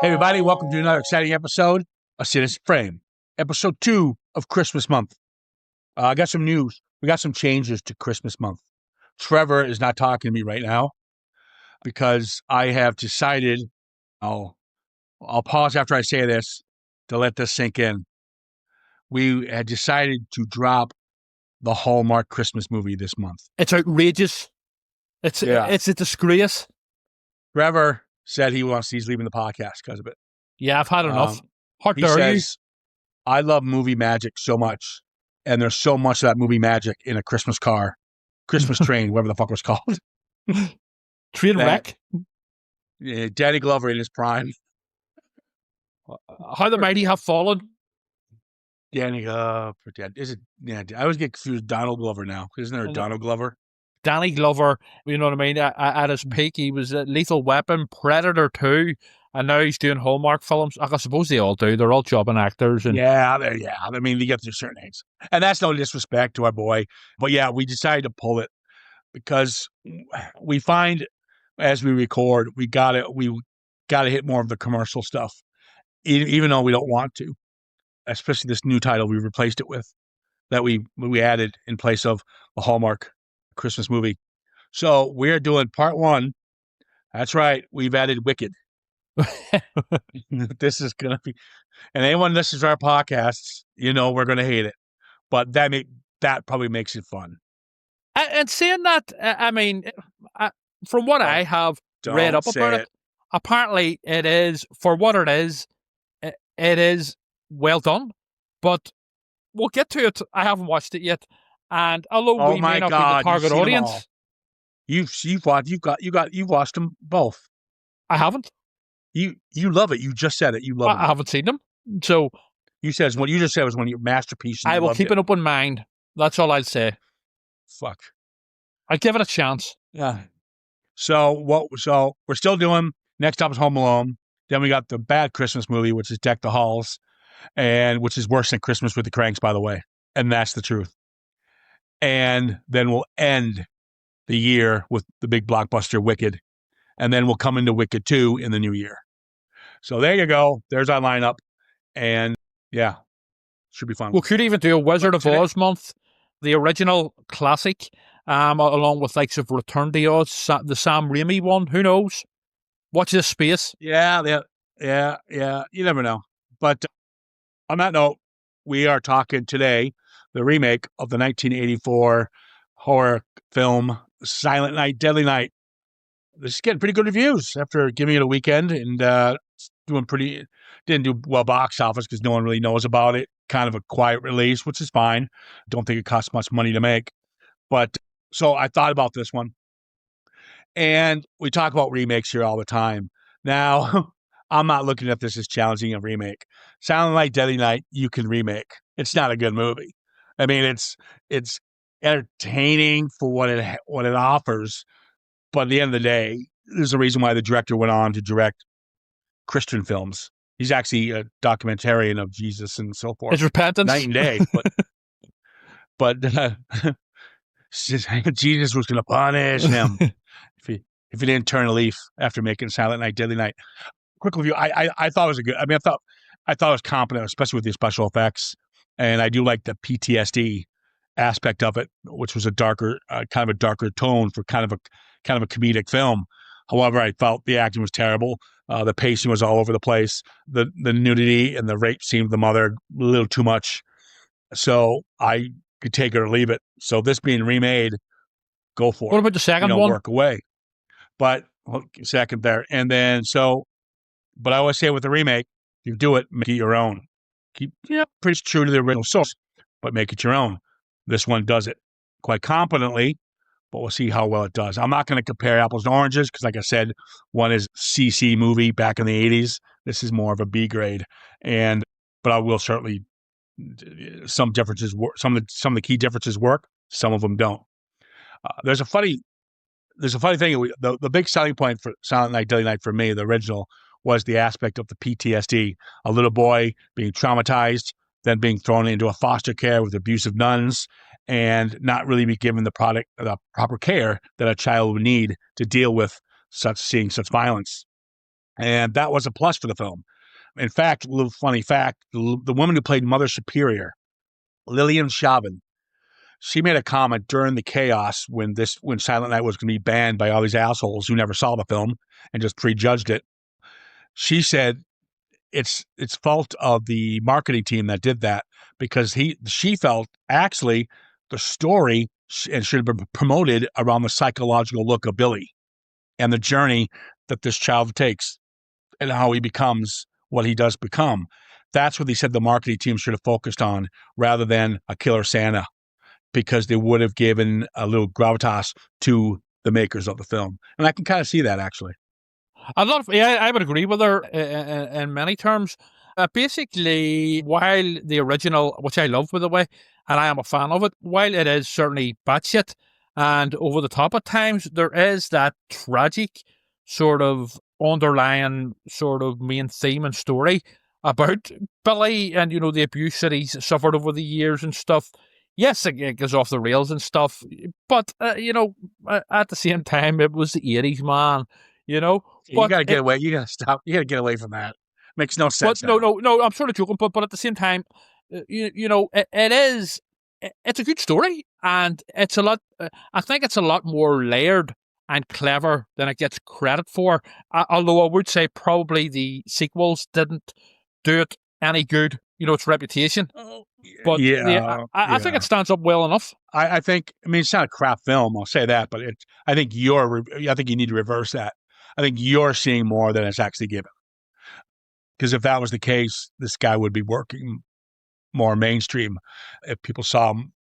Hey, everybody, welcome to another exciting episode of Citizen Frame, episode 2 of Christmas month. I got some news. We got some changes to Christmas month. Trevor is not talking to me right now because I have decided, I'll pause after I say this to let this sink in. We had decided to drop the Hallmark Christmas movie this month. It's outrageous. It's a disgrace. Trevor said he's leaving the podcast because of it. Yeah, I've had enough. How He dare says, I love movie magic so much, and there's so much of that movie magic in a Christmas car, Christmas train, whatever the fuck it was called. Train wreck. Danny Glover in his prime. How the mighty have fallen. Danny, is it? Yeah, I always get confused. Donald Glover now. Isn't there a Donald Glover? Danny Glover, you know what I mean? At his peak, he was Lethal Weapon, Predator 2, and now he's doing Hallmark films. I suppose they all do. They're all jobbing actors. And yeah. I mean, they get to certain age. And that's no disrespect to our boy. But yeah, we decided to pull it because we find as we record, we gotta hit more of the commercial stuff, even though we don't want to. Especially this new title we replaced it with, that we added in place of a Hallmark Christmas movie. So we're doing part 1. That's right. We've added Wicked. This is going to be, and anyone listens to our podcasts, we're going to hate it, but that probably makes it fun. And saying that, I mean, from what I have read up about it, apparently it is, for what it is well done, but we'll get to it. I haven't watched it yet, and although we may not be the target audience, you've watched them both. I haven't. You love it. You just said it. You love it. I haven't seen them, so you said what you just said was one of your masterpieces. I will keep an open mind. That's all I'd say. Fuck, I'd give it a chance. Yeah. So we're still doing. Next up is Home Alone. Then we got the bad Christmas movie, which is Deck the Halls, and which is worse than Christmas with the Cranks, by the way. And that's the truth. And then we'll end the year with the big blockbuster Wicked. And then we'll come into Wicked 2 in the new year. So there you go. There's our lineup. And yeah, should be fun. We could even do a Wizard of Oz month, the original classic, along with likes of Return to Oz, the Sam Raimi one. Who knows? Watch this space. Yeah. You never know. But on that note, we are talking today the remake of the 1984 horror film Silent Night, Deadly Night. This is getting pretty good reviews after giving it a weekend and didn't do well box office because no one really knows about it. Kind of a quiet release, which is fine. Don't think it costs much money to make. But so I thought about this one. And we talk about remakes here all the time. Now, I'm not looking at this as challenging a remake. Silent Night, Deadly Night, you can remake. It's not a good movie. I mean, it's entertaining for what it offers, but at the end of the day, there's a reason why the director went on to direct Christian films. He's actually a documentarian of Jesus and so forth. His repentance, night and day. But Jesus was going to punish him if he didn't turn a leaf after making Silent Night, Deadly Night. Quick review. I thought it was a good. I mean, I thought it was competent, especially with the special effects, and I do like the PTSD aspect of it, which was a darker, kind of a darker tone for kind of a comedic film. However, I felt the acting was terrible. The pacing was all over the place. The nudity and the rape scene of the mother a little too much. So I could take it or leave it. So this being remade, go for it. What about the second one? Work away. But second there, and then but I always say with the remake, you do it, make it your own. Keep pretty true to the original source, but make it your own. This one does it quite competently, but we'll see how well it does. I'm not going to compare apples to oranges because, like I said, one is CC movie back in the 80s. This is more of a B grade, but I will certainly some differences work. Some of the key differences work. Some of them don't. There's a funny thing. The big selling point for Silent Night, Deadly Night for me, the original, was the aspect of the PTSD. A little boy being traumatized, then being thrown into a foster care with abusive nuns, and not really be given the proper care that a child would need to deal with seeing such violence. and that was a plus for the film. In fact, a little funny fact: the woman who played Mother Superior, Lillian Chauvin, she made a comment during the chaos when Silent Night was going to be banned by all these assholes who never saw the film and just prejudged it. She said it's fault of the marketing team that did that, because she felt actually the story and should have been promoted around the psychological look of Billy and the journey that this child takes and how he becomes what he does become. That's what they said the marketing team should have focused on rather than a killer Santa, because they would have given a little gravitas to the makers of the film. And I can kind of see that, actually. I would agree with her in many terms. Basically, while the original, which I love, by the way, and I am a fan of it, while it is certainly batshit and over the top at times, there is that tragic sort of underlying sort of main theme and story about Billy and, the abuse that he's suffered over the years and stuff. Yes, it goes off the rails and stuff, but, at the same time, it was the 80s, man. You got to get away. You got to stop. You got to get away from that. Makes no sense. But no. I'm sort of joking. But at the same time, it is. It's a good story, and it's a lot. I think it's a lot more layered and clever than it gets credit for. Although I would say probably the sequels didn't do it any good. Its reputation. But I think it stands up well enough. I think. I mean, it's not a crap film. I'll say that, but I think you need to reverse that. I think you're seeing more than it's actually given. Because if that was the case, this guy would be working more mainstream. If people saw him,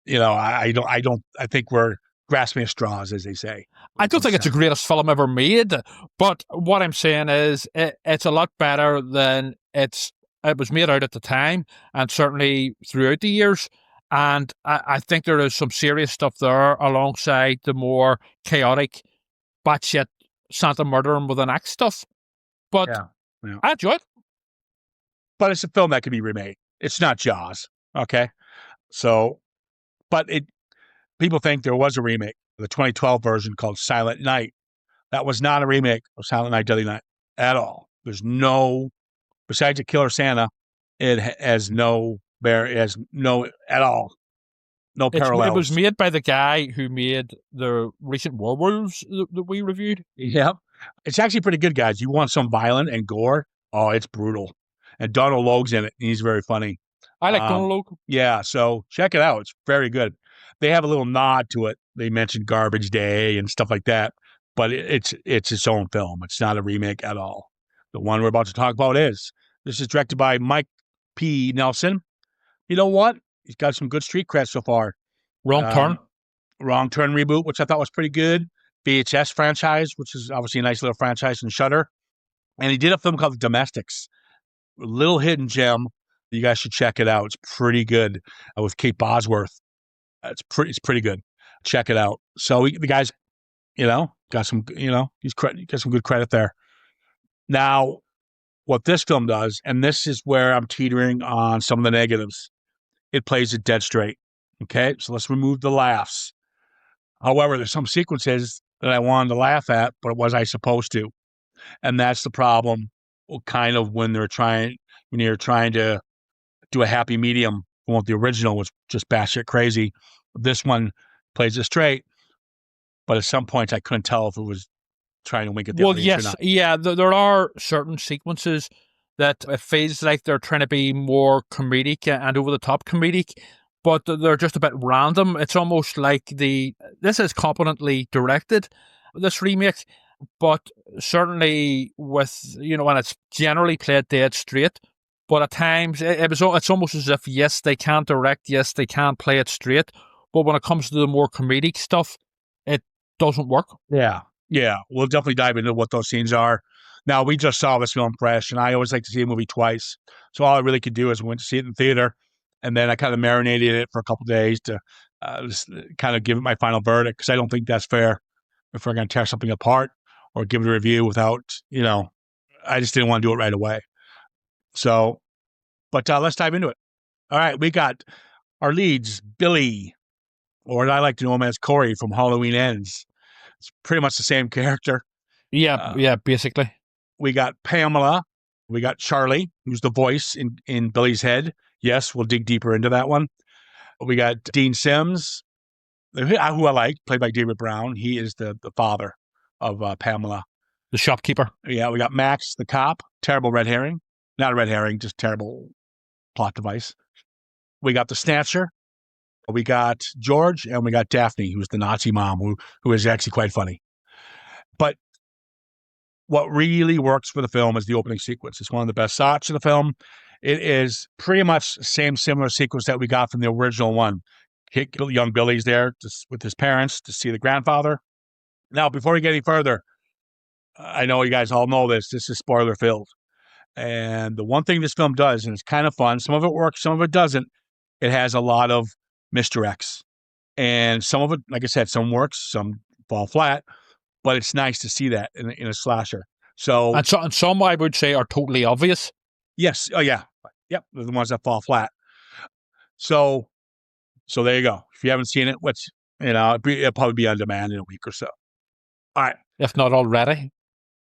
I think we're grasping at straws, as they say. I don't think it's the greatest film ever made, but what I'm saying is it's a lot better than it was made out at the time, and certainly throughout the years. And I think there is some serious stuff there alongside the more chaotic, batshit Santa murdering with an axe stuff. But I enjoy it. But it's a film that can be remade. It's not Jaws, okay? So, but people think there was a remake, the 2012 version called Silent Night. That was not a remake of Silent Night, Deadly Night at all. There's no, besides a killer Santa, it has no at all. No parallels. It was made by the guy who made the recent werewolves that we reviewed. Yep. It's actually pretty good, guys. You want some violent and gore? Oh, it's brutal. And Donald Logue's in it, and he's very funny. I like Donald Logue. Yeah, so check it out. It's very good. They have a little nod to it. They mentioned Garbage Day and stuff like that, but it's its own film. It's not a remake at all. The one we're about to talk about is. This is directed by Mike P. Nelson. You know what? He's got some good street cred so far. Wrong Turn reboot, which I thought was pretty good. VHS franchise, which is obviously a nice little franchise in Shudder. And he did a film called The Domestics. A little hidden gem. You guys should check it out. It's pretty good with Kate Bosworth. It's pretty good. Check it out. So the guy's, got some, he's got some good credit there. Now, what this film does, and this is where I'm teetering on some of the negatives, it plays it dead straight. Okay, so let's remove the laughs. However, there's some sequences that I wanted to laugh at, but was I supposed to? And that's the problem. Kind of when you're trying to do a happy medium. Well, the original was just batshit crazy. This one plays it straight, but at some points I couldn't tell if it was trying to wink at the audience or not. Yeah, there are certain sequences that it feels like they're trying to be more comedic and over the top comedic, but they're just a bit random. It's almost like this is competently directed, this remake, but certainly with, and it's generally played dead straight. But at times it's almost as if, yes, they can't direct, yes, they can't play it straight. But when it comes to the more comedic stuff, it doesn't work. Yeah. We'll definitely dive into what those scenes are. Now, we just saw this film fresh, and I always like to see a movie twice. So all I really could do is went to see it in theater, and then I kind of marinated it for a couple of days to just kind of give it my final verdict, because I don't think that's fair if we're going to tear something apart or give it a review without, I just didn't want to do it right away. So, but let's dive into it. All right, we got our leads, Billy, or I like to know him as Corey from Halloween Ends. It's pretty much the same character. Yeah, basically. We got Pamela. We got Charlie, who's the voice in Billy's head. Yes, we'll dig deeper into that one. We got Dean Sims, who I like, played by David Brown. He is the father of Pamela. The shopkeeper. Yeah, we got Max, the cop. Terrible red herring. Not a red herring, just terrible plot device. We got the Snatcher. We got George, and we got Daphne, who's the Nazi mom, who is actually quite funny. But what really works for the film is the opening sequence. It's one of the best shots of the film. It is pretty much the same similar sequence that we got from the original one. Young Billy's there with his parents to see the grandfather. Now, before we get any further, I know you guys all know this. This is spoiler filled. And the one thing this film does, and it's kind of fun, some of it works, some of it doesn't, it has a lot of misdirects. And some of it, like I said, some works, some fall flat, but it's nice to see that in a slasher. And some I would say are totally obvious. Yes. Oh, yeah. Yep. They're the ones that fall flat. So there you go. If you haven't seen it, it'll probably be on demand in a week or so. All right. If not already.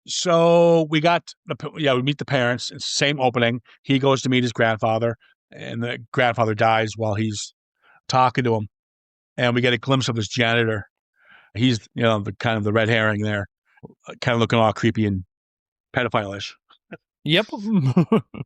So we meet the parents. It's the same opening. He goes to meet his grandfather, and the grandfather dies while he's talking to him. And we get a glimpse of his janitor. He's, the kind of the red herring there, kind of looking all creepy and pedophile-ish. Yep.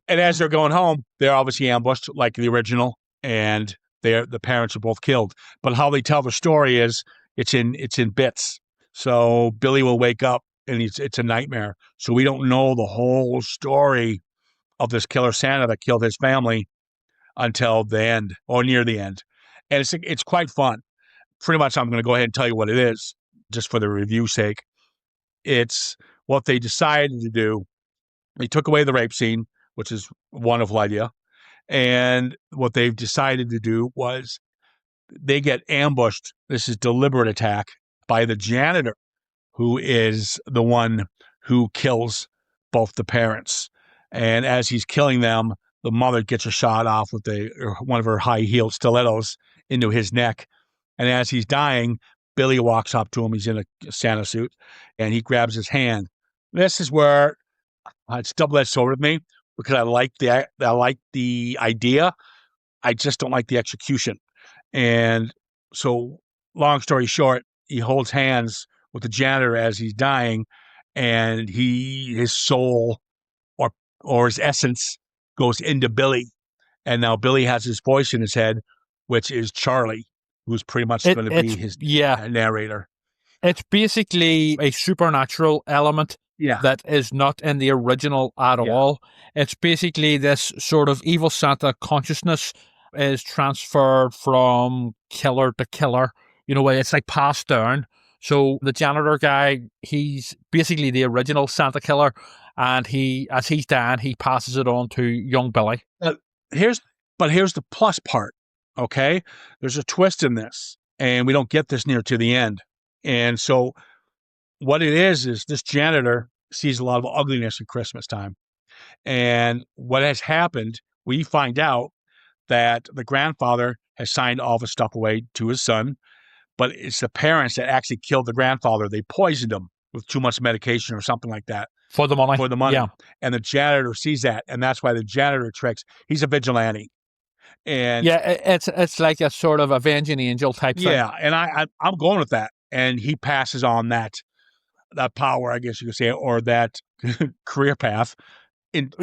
And as they're going home, they're obviously ambushed like the original, and the parents are both killed. But how they tell the story is it's in bits. So Billy will wake up and it's a nightmare. So we don't know the whole story of this killer Santa that killed his family until the end or near the end. And it's quite fun. Pretty much I'm going to go ahead and tell you what it is just for the review sake. It's what they decided to do. They took away the rape scene, which is a wonderful idea. And what they've decided to do was they get ambushed. This is deliberate attack by the janitor, who is the one who kills both the parents. And as he's killing them, the mother gets a shot off with one of her high-heeled stilettos into his neck. And as he's dying, Billy walks up to him. He's in a Santa suit, and he grabs his hand. This is where it's double-edged sword with me, because I like the idea. I just don't like the execution. And so, long story short, he holds hands with the janitor as he's dying, and his soul or his essence goes into Billy. And now Billy has his voice in his head, which is Charlie, who's pretty much going to be his narrator. It's basically a supernatural element that is not in the original at all. It's basically this sort of evil Santa consciousness is transferred from killer to killer. It's like passed down. So the janitor guy, he's basically the original Santa killer, and as he's dying, he passes it on to young Billy. Here's the plus part, okay? There's a twist in this, and we don't get this near to the end. And so what it is this janitor sees a lot of ugliness at Christmas time. And what has happened, we find out that the grandfather has signed all the stuff away to his son, but it's the parents that actually killed the grandfather. They poisoned him with too much medication or something like that. For the money. Yeah. And the janitor sees that, and that's why the janitor tricks. He's a vigilante. And it's like a sort of avenging angel type thing. Yeah, and I'm going with that. And he passes on that power, I guess you could say, or that career path. It's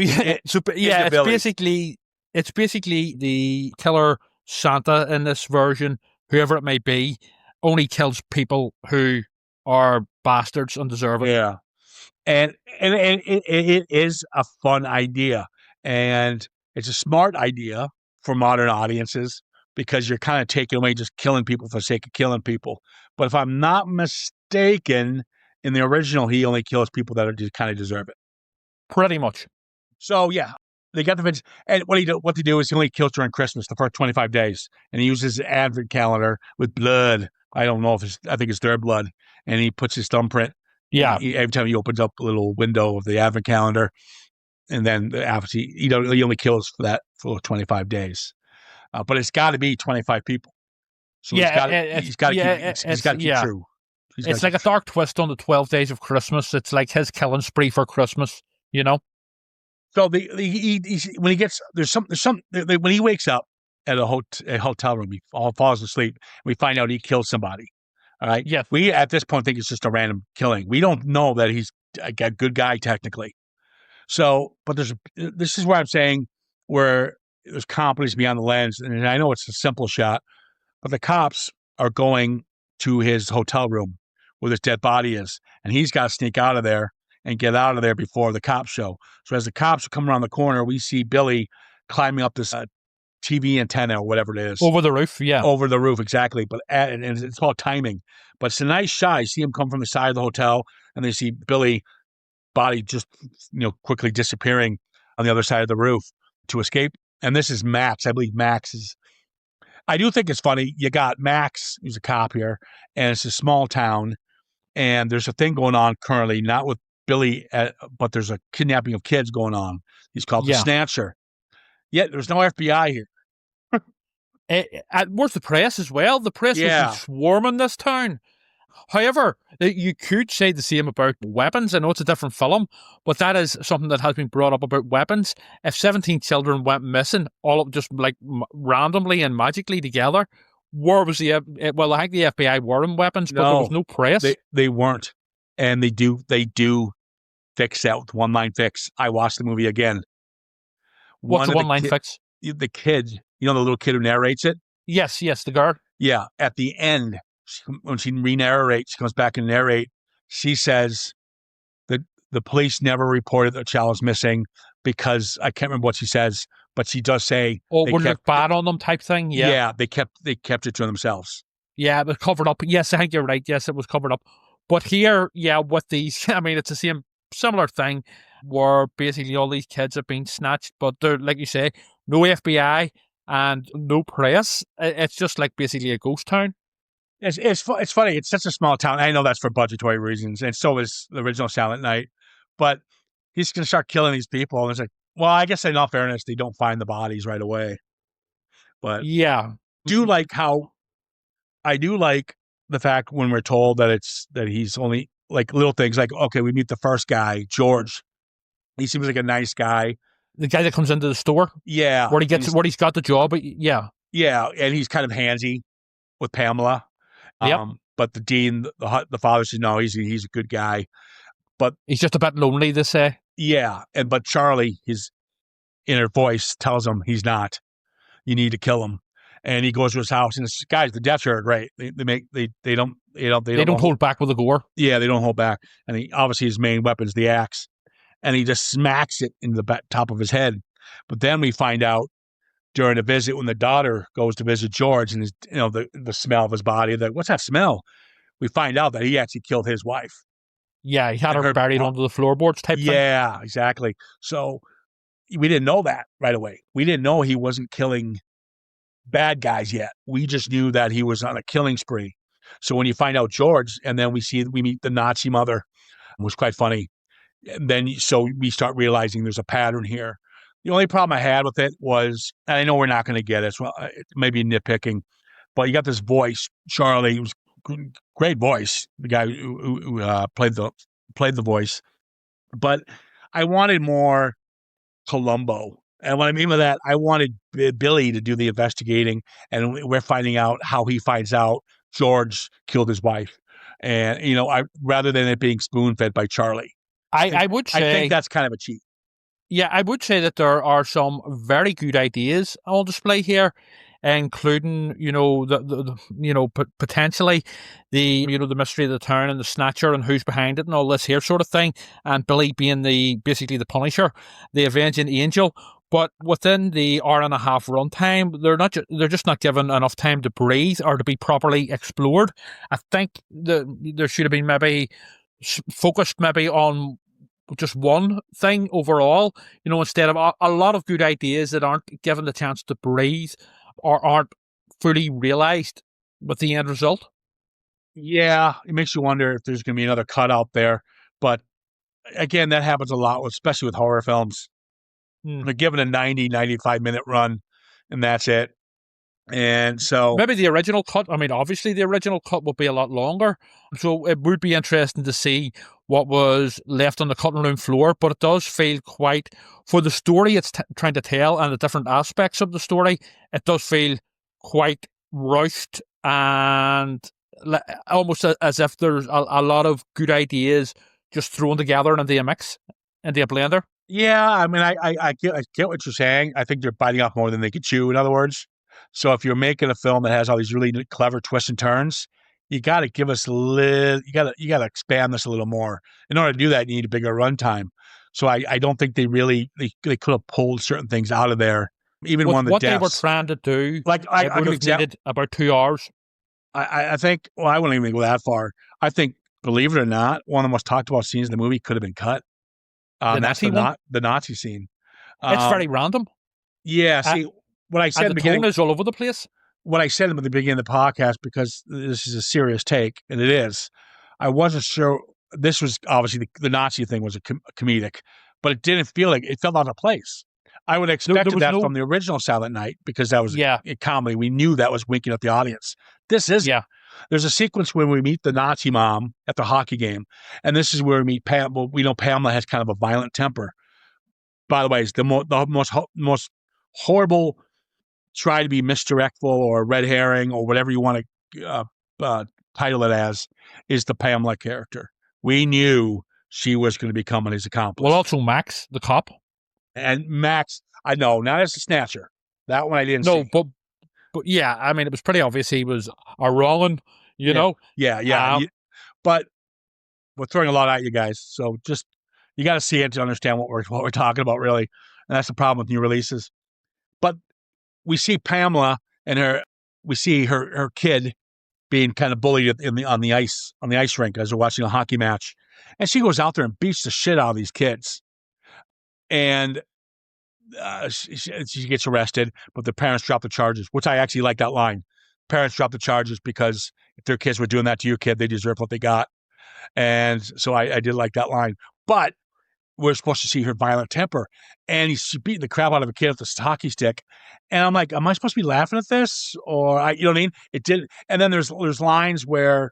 basically the killer Santa in this version, whoever it may be, only kills people who are bastards and deserve it. Yeah. And it is a fun idea, and it's a smart idea for modern audiences, because you're kind of taking away just killing people for the sake of killing people. But if I'm not mistaken, in the original, he only kills people that just kind of deserve it. Pretty much. So yeah, they got the vengeance. And what they do is he only kills during Christmas, the first 25 days, and he uses his advent calendar with blood. I don't know I think it's their blood, and he puts his thumbprint. Yeah. Every time he opens up a little window of the advent calendar, and then he only kills for 25 days. But it's got to be 25 people. So he's got to keep true. It's like a dark twist on the 12 days of Christmas. It's like his killing spree for Christmas. You know? So when he gets when he wakes up at a hotel room, he falls asleep. We find out he killed somebody. All right, Yes. we at this point think it's just a random killing. We don't know that he's a good guy technically. So, but this is where I'm saying where there's competence beyond the lens, and I know it's a simple shot, but the cops are going to his hotel room where this dead body is, and he's got to sneak out of there and get out of there before the cops show. So as the cops are coming around the corner, we see Billy climbing up this TV antenna or whatever it is Over the roof, yeah. over the roof, exactly. But and it's called timing. But it's a nice shot. You see him come from the side of the hotel, and they see Billy body just quickly disappearing on the other side of the roof to escape. And this is Max. I believe Max is. I do think it's funny. You got Max, who's a cop here, and it's a small town, and there's a thing going on currently, not with Billy, but there's a kidnapping of kids going on. He's called the Yeah. Snatcher. Yet there's no FBI here. Where's the press as well? The press Yeah. was swarming this town. However, you could say the same about weapons. I know it's a different film, but that is something that has been brought up about weapons. If 17 children went missing, all of just like randomly and magically together, where was the? Well, I think the FBI were in weapons, but there was no press. They weren't, and they do fix that with one line fix. I watched the movie again. What's the one line fix? The kid, the little kid who narrates it. Yes, the guard. Yeah, at the end, when she re-narrates, she comes back and narrate. She says that the police never reported that a child was missing because I can't remember what she says, but she does say, "Oh, we look bad on them," type thing. Yeah, they kept it to themselves. Yeah, it was covered up. Yes, I think you're right. Yes, it was covered up. But here, yeah, with these, I mean, it's the same similar thing where basically all these kids have been snatched, but they're like you say, no FBI and no press. It's just like basically a ghost town. It's funny. It's such a small town. I know that's for budgetary reasons, and so is the original Silent Night. But he's going to start killing these people, and it's like, well, I guess in all fairness, they don't find the bodies right away. But yeah, I do like the fact when we're told that he's only like little things like, okay, we meet the first guy, George. He seems like a nice guy. The guy that comes into the store, yeah, where he's got the job, yeah, and he's kind of handsy with Pamela. Yep. But the dean, the father says, no, he's a good guy. But he's just a bit lonely, they say. Yeah. But Charlie, his inner voice tells him he's not. You need to kill him. And he goes to his house, and guys, the deaths are great. They don't hold back with the gore. Yeah, they don't hold back. And obviously his main weapon is the axe, and he just smacks it into the top of his head. But then we find out during a visit when the daughter goes to visit George, and the smell of his body, what's that smell? We find out that he actually killed his wife. Yeah, he had her buried under the floorboards type thing. Yeah, exactly. So we didn't know that right away. We didn't know he wasn't killing bad guys yet. We just knew that he was on a killing spree. So when you find out George, and then we meet the Nazi mother, it was quite funny. And then so we start realizing there's a pattern here. The only problem I had with it was, and I know we're not going to get it, so it may be nitpicking, but you got this voice, Charlie, who's great voice, the guy who played the voice, but I wanted more Columbo. And what I mean by that, I wanted Billy to do the investigating, and we're finding out how he finds out George killed his wife. And, rather than it being spoon-fed by Charlie. I would say... I think that's kind of a cheat. Yeah, I would say that there are some very good ideas on display here, including, potentially the mystery of the town and the Snatcher and who's behind it and all this here sort of thing, and Billy being basically the Punisher, the avenging angel. But within the hour and a half runtime, they're just not given enough time to breathe or to be properly explored. I think there should have been maybe focused on just one thing overall, instead of a lot of good ideas that aren't given the chance to breathe or aren't fully realized with the end result. Yeah, it makes you wonder if there's going to be another cut out there. But again, that happens a lot, especially with horror films. They're given a 90, 95-minute run, and that's it. And so, Maybe the original cut. I mean, obviously the original cut would be a lot longer, so it would be interesting to see what was left on the cutting room floor. But it does feel quite, for the story it's trying to tell and the different aspects of the story, it does feel quite rushed and almost as if there's a lot of good ideas just thrown together into a mix, into a blender. yeah, I mean, I get what you're saying. I think they're biting off more than they could chew, in other words. So if you're making a film that has all these really clever twists and turns, you got to give us a little, you got to expand this a little more. In order to do that, you need a bigger runtime. So I don't think they could have pulled certain things out of there. Even one With of the what they were deaths. trying to do, Like it I would give an have example. needed about 2 hours. I think, well, I wouldn't even go that far. I think, believe it or not, one of the most talked about scenes in the movie could have been cut. The And that's Nazi one, the Nazi scene. it's Um, very random, yeah, uh, see, what I said and in the the tone beginning, is all over the place. what I said at the beginning of the podcast, because this is a serious take, and it is, I wasn't sure. This was obviously the Nazi thing was a comedic, but it didn't feel like it felt out of place. I would have There expected was that no, from the original Silent Night because that was yeah, a comedy. We knew that was winking at the audience. This isn't. yeah. There's a sequence when we meet the Nazi mom at the hockey game, and this is where we meet Pam. Well, we know Pamela has kind of a violent temper. By the way, it's the most horrible try to be misdirectful or red herring or whatever you want to title it as is the Pamela character. We knew she was going to become his Well, accomplice. also Max, the cop. And Max, I know, not as a snatcher. That one I didn't No, see. but yeah, I mean, it was pretty obvious he was a wrong'un, you Yeah, know. yeah. Um, But we're throwing a lot at you guys, so just you got to see it to understand what we're talking about, really. And that's the problem with new releases. But we see Pamela and her, we see her kid being kind of bullied in the on the ice rink as we're watching a hockey match, and she goes out there and beats the shit out of these kids, and she gets arrested, but the parents drop the charges, which I actually like that line. Parents drop the charges because if their kids were doing that to your kid, they deserve what they got, and so I did like that line, but. We're supposed to see her violent temper, and she's beating the crap out of a kid with this hockey stick. And I'm like, am I supposed to be laughing at this, or you know what I mean? It did. And then there's lines where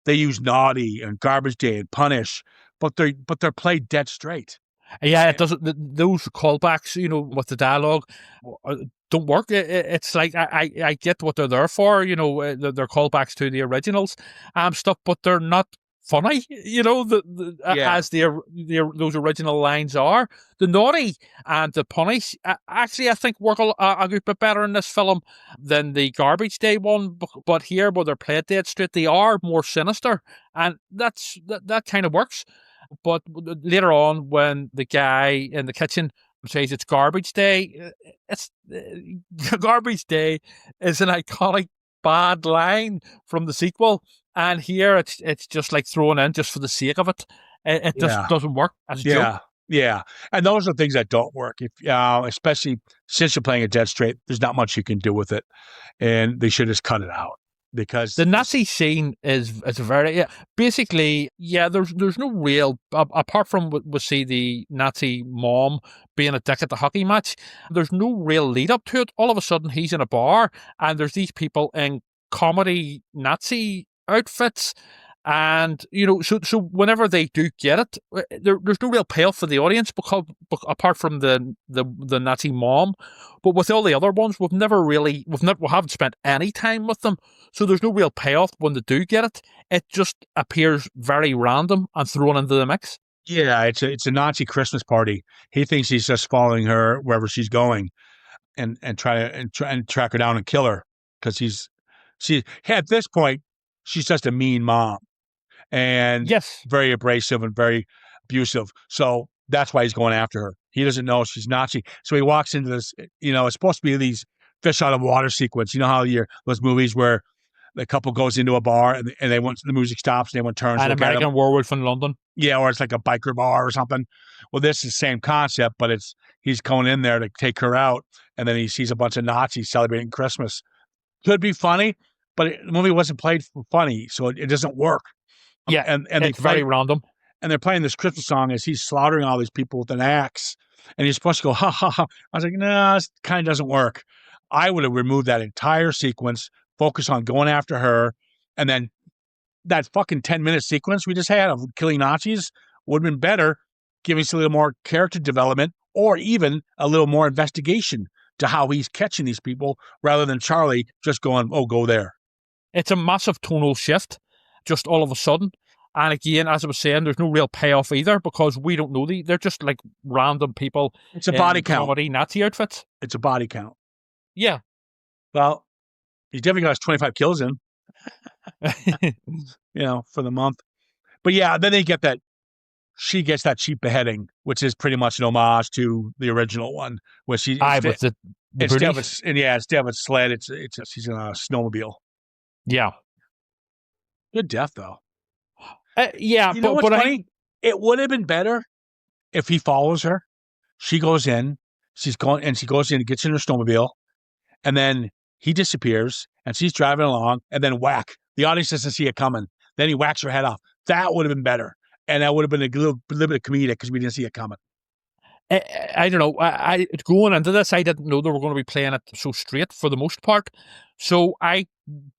they use naughty and garbage day and punish, but they're played dead straight. yeah, it And, doesn't. Those callbacks, with the dialogue, uh, don't work. It's like I get what they're there for. They're callbacks to the originals, stuff, but they're not funny. yeah, As those original lines are. The naughty and the punish actually, I think, work a good bit better in this film than the garbage day one. But here, where they're played dead straight, they are more sinister, and that kind of works. But later on, when the guy in the kitchen says it's garbage day, it's garbage day is an iconic bad line from the sequel, and here it's just like thrown in just for the sake of it. It just yeah, doesn't work as a yeah, joke. yeah. And those are things that don't work. If especially since you're playing it dead straight, there's not much you can do with it, and they should just cut it out The because Nazi scene is very, yeah, basically, yeah. There's no real, apart from we see the Nazi mom being a dick at the hockey match. There's no real lead up to it. All of a sudden, he's in a bar and there's these people in comedy Nazi outfits, and so whenever they do get it, there's no real payoff for the audience because apart from the Nazi mom, but with all the other ones, we haven't spent any time with them, so there's no real payoff when they do get it. It just appears very random and thrown into the mix. yeah, it's a Nazi Christmas party. He thinks he's just following her wherever she's going, and try and track her down and kill her because she at this point she's just a mean mom and Yes, very abrasive and very abusive. So that's why he's going after her. He doesn't know she's Nazi. So he walks into this. It's supposed to be these fish out of water sequence. You know how those movies where the couple goes into a bar and the music stops and everyone turns to an look at him. American Werewolf in London. Yeah, or it's like a biker bar or something. Well, this is the same concept, but he's going in there to take her out, and then he sees a bunch of Nazis celebrating Christmas. Could be funny, but the movie wasn't played for funny, so it doesn't work. Yeah, And they it's very play random. and they're playing this Christmas song as he's slaughtering all these people with an axe, and he's supposed to go ha ha ha. I was like, no, this kind of doesn't work. I would have removed that entire sequence, focus on going after her, and then that fucking 10-minute sequence we just had of killing Nazis would have been better, giving us a little more character development or even a little more investigation to how he's catching these people rather than Charlie just going, oh, go there. It's a massive tonal shift just all of a sudden. And again, as I was saying, there's no real payoff either because we don't know they're just like random people It's a body count. comedy Nazi outfits. It's a body count. Yeah. Well, he's definitely got his 25 kills in, for the month. But yeah, then they get that, she gets that cheap beheading, which is pretty much an homage to the original one, where she, with the instead of a sled, she's in a snowmobile. Yeah. Good death, though. Yeah, you know what's funny? It would have been better if he follows her. She goes in, she goes in and gets in her snowmobile, and then he disappears, and she's driving along, and then whack. The audience doesn't see it coming. Then he whacks her head off. That would have been better, and that would have been a little bit of comedic because we didn't see it coming. I don't know. I going into this, I didn't know they were going to be playing it so straight for the most part. So I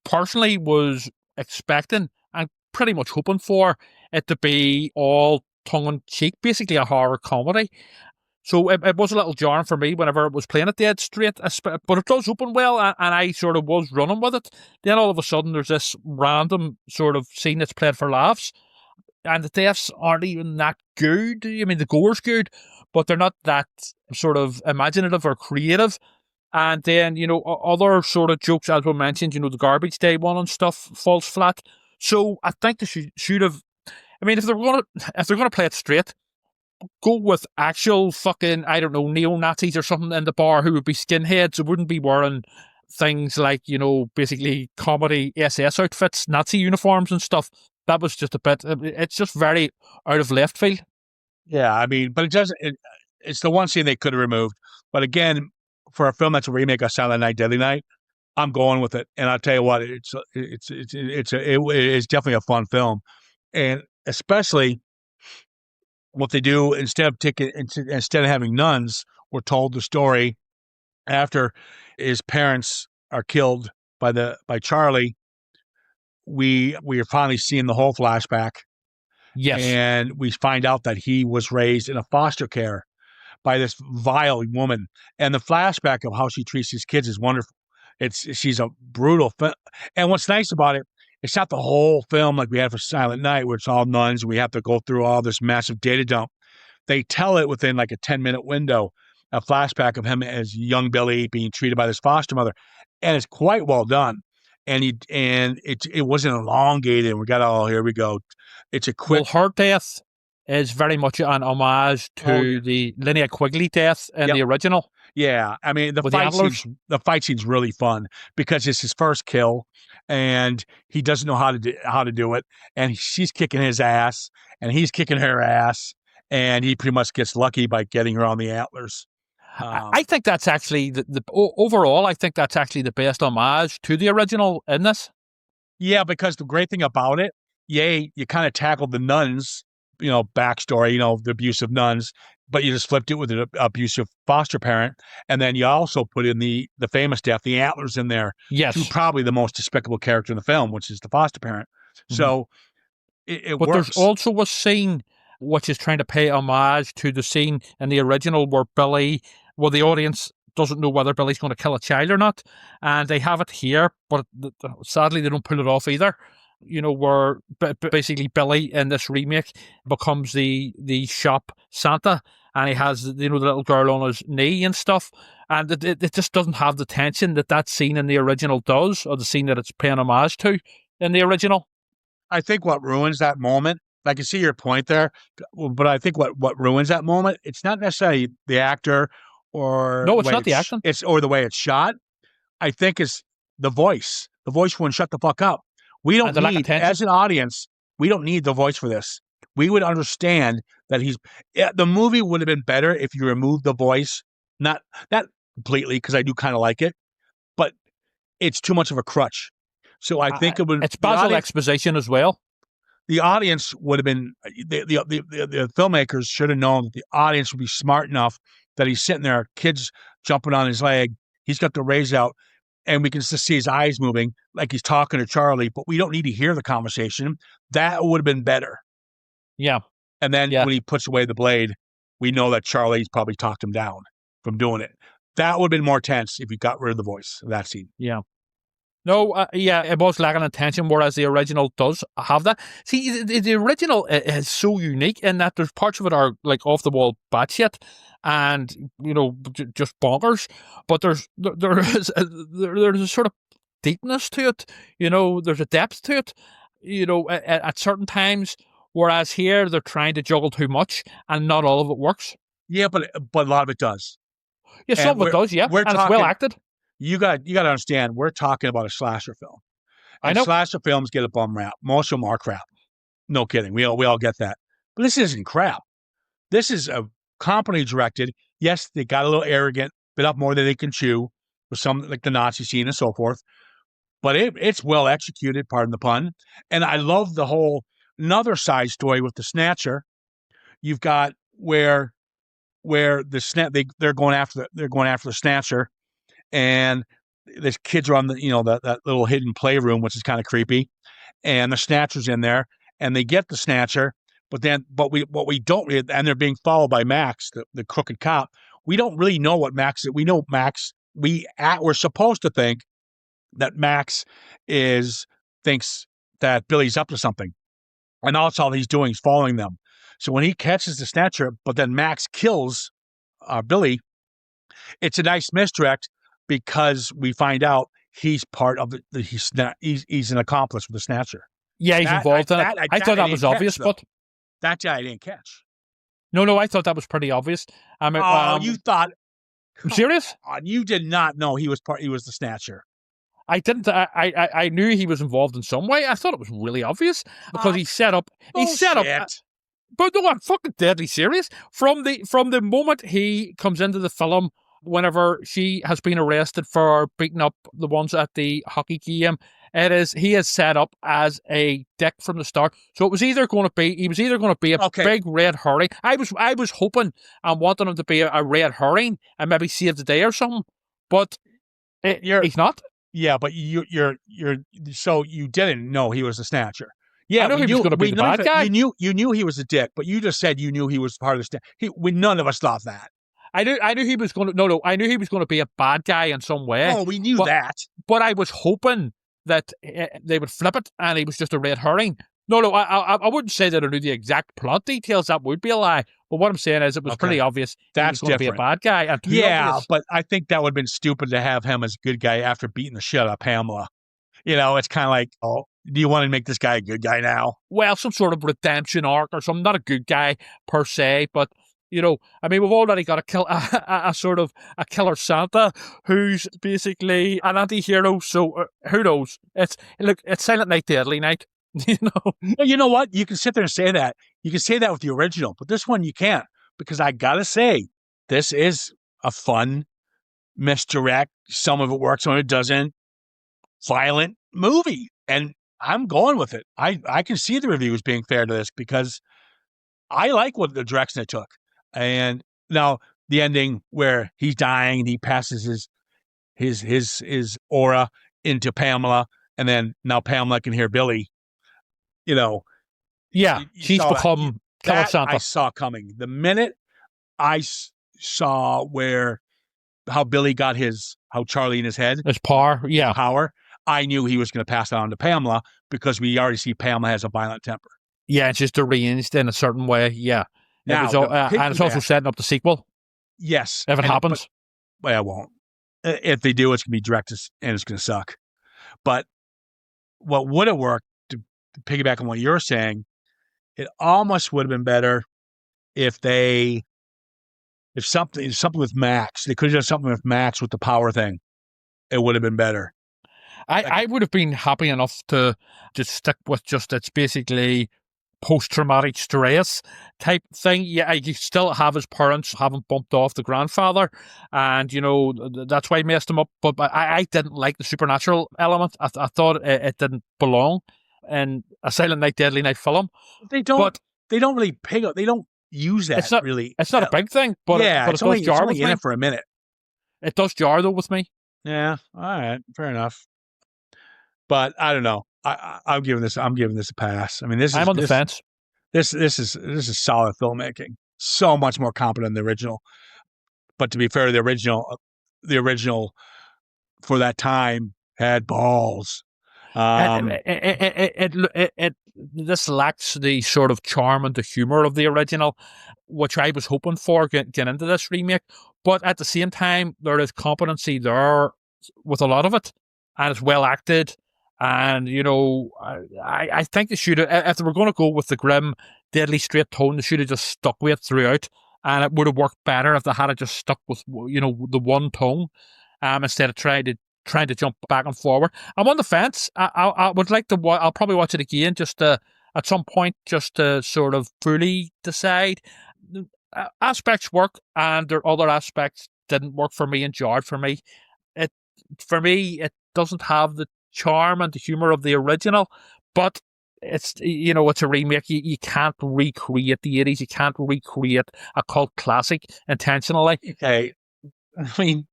personally was expecting and pretty much hoping for it to be all tongue-in-cheek, basically a horror comedy. So it was a little jarring for me whenever it was playing it dead straight, but it does open well, and I sort of was running with it. Then all of a sudden there's this random sort of scene that's played for laughs, and the deaths aren't even that good. I mean, the gore's good, but they're not that sort of imaginative or creative. And then, other sort of jokes, as we mentioned, the garbage day one and stuff falls flat. So I think they should have. I mean, if they're gonna play it straight, go with actual fucking, I don't know, neo-Nazis or something in the bar who would be skinheads who wouldn't be wearing things like, basically comedy SS outfits, Nazi uniforms and stuff. That was just a bit. It's just very out of left field. Yeah, I mean, but it doesn't. It's the one scene they could have removed. But again, for a film that's a remake of Silent Night, Deadly Night, I'm going with it. And I'll tell you what, it is definitely a fun film, and especially what they do instead of having nuns, we're told the story after his parents are killed by Charlie. We are finally seeing the whole flashback. Yes. And we find out that he was raised in a foster care by this vile woman. And the flashback of how she treats his kids is wonderful. She's a brutal and what's nice about it, it's not the whole film like we had for Silent Night, where it's all nuns and we have to go through all this massive data dump. They tell it within like a 10-minute window, a flashback of him as young Billy being treated by this foster mother. And it's quite well done. And it wasn't elongated. We got, here we go. It's a quick. Well, her death is very much an homage to the Linnea Quigley death in the original. Yeah, I mean the fight scene's really fun because it's his first kill, and he doesn't know how to do it, and she's kicking his ass, and he's kicking her ass, and he pretty much gets lucky by getting her on the antlers. I think that's actually overall. I think that's actually the best homage to the original in this. Yeah, because the great thing about it, you kind of tackled the nuns, backstory, the abusive nuns, but you just flipped it with an abusive foster parent, and then you also put in the famous death, the antlers in there. Yes, to probably the most despicable character in the film, which is the foster parent. Mm-hmm. So it but works. There's also a scene which is trying to pay homage to the scene in the original where the audience doesn't know whether Billy's going to kill a child or not, and they have it here, but sadly they don't pull it off either. Where basically Billy in this remake becomes the shop Santa, and he has the little girl on his knee and stuff, and it just doesn't have the tension that scene in the original does, or the scene that it's paying homage to in the original. I think what ruins that moment, I can see your point there, but I think what ruins that moment, it's not necessarily the actor or no, it's not the acting, or the way it's shot. I think it's the voice. The voice wouldn't shut the fuck up. We don't need, as an audience, we don't need the voice for this. We would understand that the movie would have been better if you removed the voice, not completely, because I do kind of like it, but it's too much of a crutch. So I think it's Basil exposition as well. The audience would have been, the filmmakers should have known that the audience would be smart enough that he's sitting there, kids jumping on his leg, He's got the rays out, and we can just see his eyes moving like he's talking to Charlie, but we don't need to hear the conversation. That would have been better. Yeah. And then Yeah. when he puts away the blade, we know that Charlie's probably talked him down from doing it. That would have been more tense if you got rid of the voice of that scene. Yeah. No, yeah, it was lacking attention, whereas the original does have that. See, the original is so unique in that there's parts of it are like off the wall batshit and, you know, just bonkers. But there's a sort of deepness to it. You know, there's a depth to it. You know, at certain times. Whereas here they're trying to juggle too much, and not all of it works. Yeah, but a lot of it does. Yeah, some of it does. Yeah, and it's well acted. You got to understand. We're talking about a slasher film, and I know slasher films get a bum rap. Most of them are crap. No kidding. We all get that. But this isn't crap. This is a company directed. Yes, they got a little arrogant, bit up more than they can chew, with some like the Nazi scene and so forth. But it's well executed. Pardon the pun. And I love the whole another side story with the Snatcher. You've got where they're going after the Snatcher, and the kids are on that little hidden playroom, which is kind of creepy, and the Snatcher's in there, and they get the Snatcher, but we don't, and they're being followed by Max, the crooked cop. We don't really know what Max is. We know Max. We're supposed to think that Max thinks that Billy's up to something. And that's all he's doing is following them. So when he catches the Snatcher, but then Max kills Billy, it's a nice misdirect because we find out he's part of he's an accomplice with the Snatcher. Yeah, he's involved in it. I thought that was obvious, but that guy I didn't catch. No, I thought that was pretty obvious. I mean, you thought? I'm serious? You did not know he was the Snatcher. I didn't. I knew he was involved in some way. I thought it was really obvious because he set up. But no, I'm fucking deadly serious. From the moment he comes into the film, whenever she has been arrested for beating up the ones at the hockey game, he is set up as a dick from the start. So he was either going to be a big red herring. I was hoping and wanting him to be a red herring and maybe save the day or something. But he's not. Yeah, but so you didn't know he was a Snatcher. Yeah, I know he was going to be the bad guy. You knew he was a dick, but you just said you knew he was part of the Snatcher. None of us thought that. I knew he was going to. No, I knew he was going to be a bad guy in some way. Oh, we knew that. But I was hoping that they would flip it and he was just a red herring. No, I wouldn't say that I knew the exact plot details. That would be a lie. But what I'm saying is it was pretty obvious he was going to be a bad guy. And obvious. But I think that would have been stupid to have him as a good guy after beating the shit out of Pamela. You know, it's kind of like, oh, do you want to make this guy a good guy now? Well, some sort of redemption arc or something. Not a good guy per se, but you know, I mean, we've already got a sort of a killer Santa who's basically an anti-hero. So who knows? It's Silent Night, Deadly Night. You know. You know what? You can sit there and say that. You can say that with the original, but this one you can't, because I gotta say, this is a fun misdirect. Some of it works, some of it doesn't. Violent movie, and I'm going with it. I can see the reviews being fair to this because I like what the direction it took. And now the ending where he's dying and he passes his aura into Pamela, and then now Pamela can hear Billy. You know, yeah, she's become Killer Santa. I saw coming the minute I saw how Billy got how Charlie in his head, his power. I knew he was going to pass it on to Pamela because we already see Pamela has a violent temper. Yeah, it's just arranged in a certain way. Yeah. Now, and it's also setting up the sequel. Yes. If it happens. Well, it won't. If they do, it's going to be direct and it's going to suck. But what would have worked, to piggyback on what you're saying, it almost would have been better if something with Max, they could have done something with Max with the power thing. It would have been better. I would have been happy enough to just stick with it's basically post-traumatic stress type thing. Yeah, you still have his parents having bumped off the grandfather, and you know that's why he messed him up. But I didn't like the supernatural element. I thought it didn't belong in a Silent Night, Deadly Night film. They don't really pick up. They don't use that really. It's not a big thing, but yeah, it does jar with me. In it for a minute. It does jar though with me. Yeah, all right, fair enough. But I don't know. I'm giving this a pass. I mean, I'm on the fence. this is solid filmmaking. So much more competent than the original. But to be fair, the original for that time had balls. Um, This lacks the sort of charm and the humor of the original, which I was hoping for getting into this remake. But at the same time, there is competency there with a lot of it, and it's well acted. And I think they should have, if they were going to go with the grim, deadly straight tone, they should have just stuck with it throughout, and it would have worked better if they had just stuck with the one tone, instead of trying to jump back and forward. I'm on the fence. I would like to. I'll probably watch it again just to, at some point, just to sort of fully decide. Aspects work, and there are other aspects didn't work for me and jarred for me. It For me, it doesn't have the charm and the humor of the original, but it's a remake. You can't recreate the 80s. You can't recreate a cult classic intentionally. okay, I mean,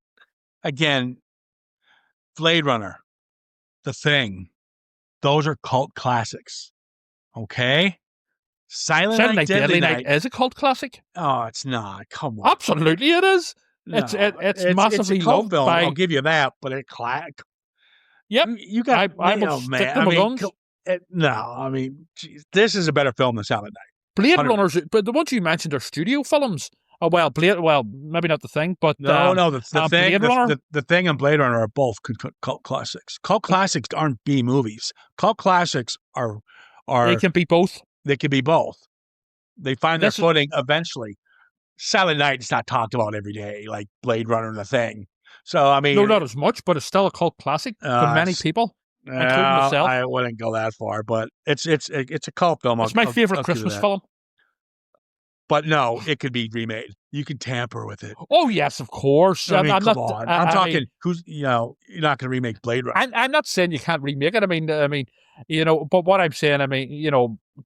again, Blade Runner, The Thing, those are cult classics. Okay, Silent Silent Night, Night, Deadly Deadly Night Night. is a cult classic. Oh, it's not. Come on. Absolutely, it is. No, It's it's a massively cult loved film. I'll by. give you that, but it classic. Yep, You got I will oh stick man. to I my mean, guns. no. I mean, geez, this is a better film than Silent Night. Blade 100. Runners, but the ones you mentioned are studio films. Oh well, maybe not The Thing, but No. The thing, Blade Runner. the thing, and Blade Runner are both cult classics. Cult classics aren't B movies. Cult classics They are can be both. they can be both. They find their This is footing eventually. Silent Night is not talked about every day like Blade Runner and The Thing. So I no, mean, not as much, but it's still a cult classic to many people, including myself. I wouldn't go that far, but it's a cult film. It's my favorite I'll give you Christmas that. film. But no, it could be remade. You can tamper with it. Oh yes, of course. I mean, I'm come not. on. I I'm talking. mean, Who's you're not going to remake Blade Runner. I'm not saying you can't remake it. But what I'm saying,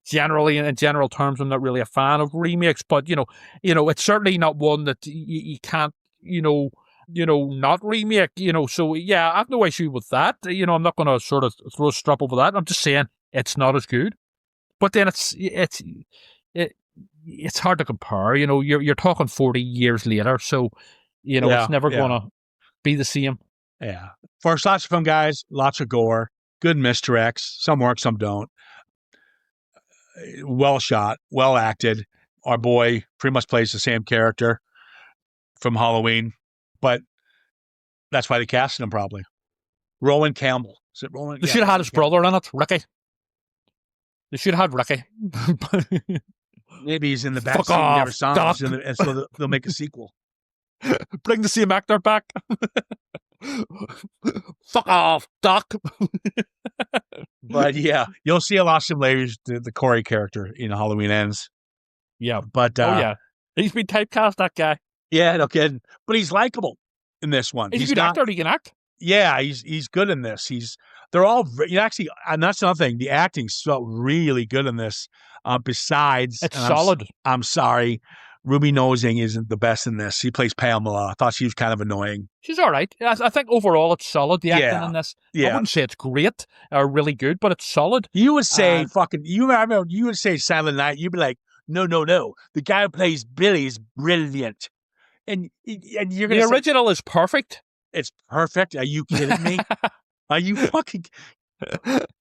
generally in general terms, I'm not really a fan of remakes. But it's certainly not one that you can't, not remake. So yeah, I have no issue with that. I'm not going to sort of throw a strap over that. I'm just saying it's not as good. But then it's hard to compare. You're talking 40 years later, so it's never Yeah, going to be the same. yeah. For slasher film guys, lots of gore, good misdirects. Some work, some don't. Well shot, well acted. Our boy pretty much plays the same character from Halloween, but that's why they casted him probably. Rowan Campbell. Is it Rowan? They Yeah, should have had Rowan his Campbell. brother in it, Ricky. They should have had Ricky. Maybe he's in the Fuck backseat. We never off, saw Doc. him, and so they'll make a sequel. Bring the same actor back. Fuck off, Doc. But yeah, you'll see a lot of similarities to the Corey character in Halloween Ends. Yeah. But Oh yeah. He's been typecast, that guy. yeah, no kidding. But he's likable in this one. He's a good actor. He can act. Yeah, he's good in this. They're all actually, and that's another thing. The acting's so really good in this. Besides, It's solid. I'm sorry, Ruby Nosing isn't the best in this. She plays Pamela. I thought she was kind of annoying. She's all right. I think overall it's solid. The acting in this. I Yeah. wouldn't say it's great or really good, but it's solid. You would say I remember you would say Silent Night. You'd be like, no. The guy who plays Billy is brilliant, and you're gonna The say original is perfect. it's perfect. Are you kidding me? Are you fucking?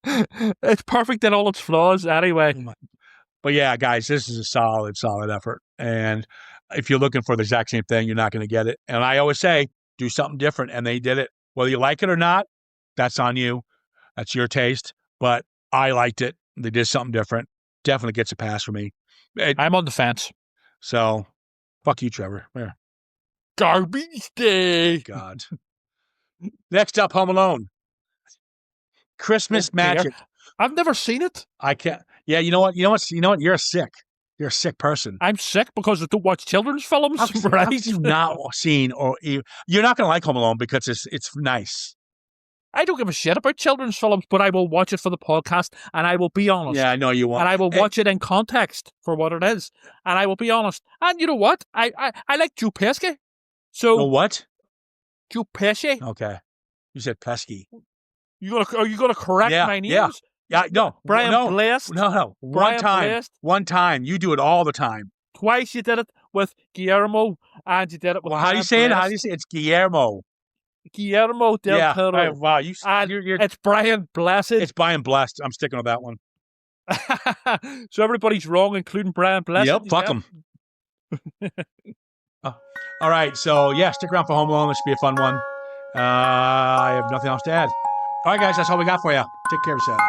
It's perfect in all its flaws, anyway. But yeah, guys, this is a solid effort. And if you're looking for the exact same thing, you're not going to get it. And I always say, do something different. And they did it. Whether you like it or not, that's on you. That's your taste. But I liked it. They did something different. Definitely gets a pass for me. I'm on the fence. So, fuck you, Trevor. There. Garbage day. God. Next up, Home Alone. Christmas magic. I've never seen it. I can't. Yeah, you know what? You're sick. You're a sick person. I'm sick because I don't watch children's films. How have you not seen or you're not going to like Home Alone because it's nice. I don't give a shit about children's films, but I will watch it for the podcast, and I will be honest. Yeah, I know you won't. And I will watch it in context for what it is, and I will be honest. And you know what? I like Joe Pesci. So what? Joe Pesci. Okay. You said pesky. Are you gonna correct my names? Yeah. No. Brian Blessed. No. Brian Blessed. One time. You do it all the time. Twice you did it with Guillermo, and you did it with. Well, how do you say it? How do you say it? It's Guillermo. Guillermo del Toro. Wow. It's Brian Blessed. It's Brian Blessed. I'm sticking with that one. So everybody's wrong, including Brian Blessed. Yep. Fuck them. All right. So yeah, stick around for Home Alone. This should be a fun one. I have nothing else to add. All right, guys. That's all we got for you. Take care of yourselves.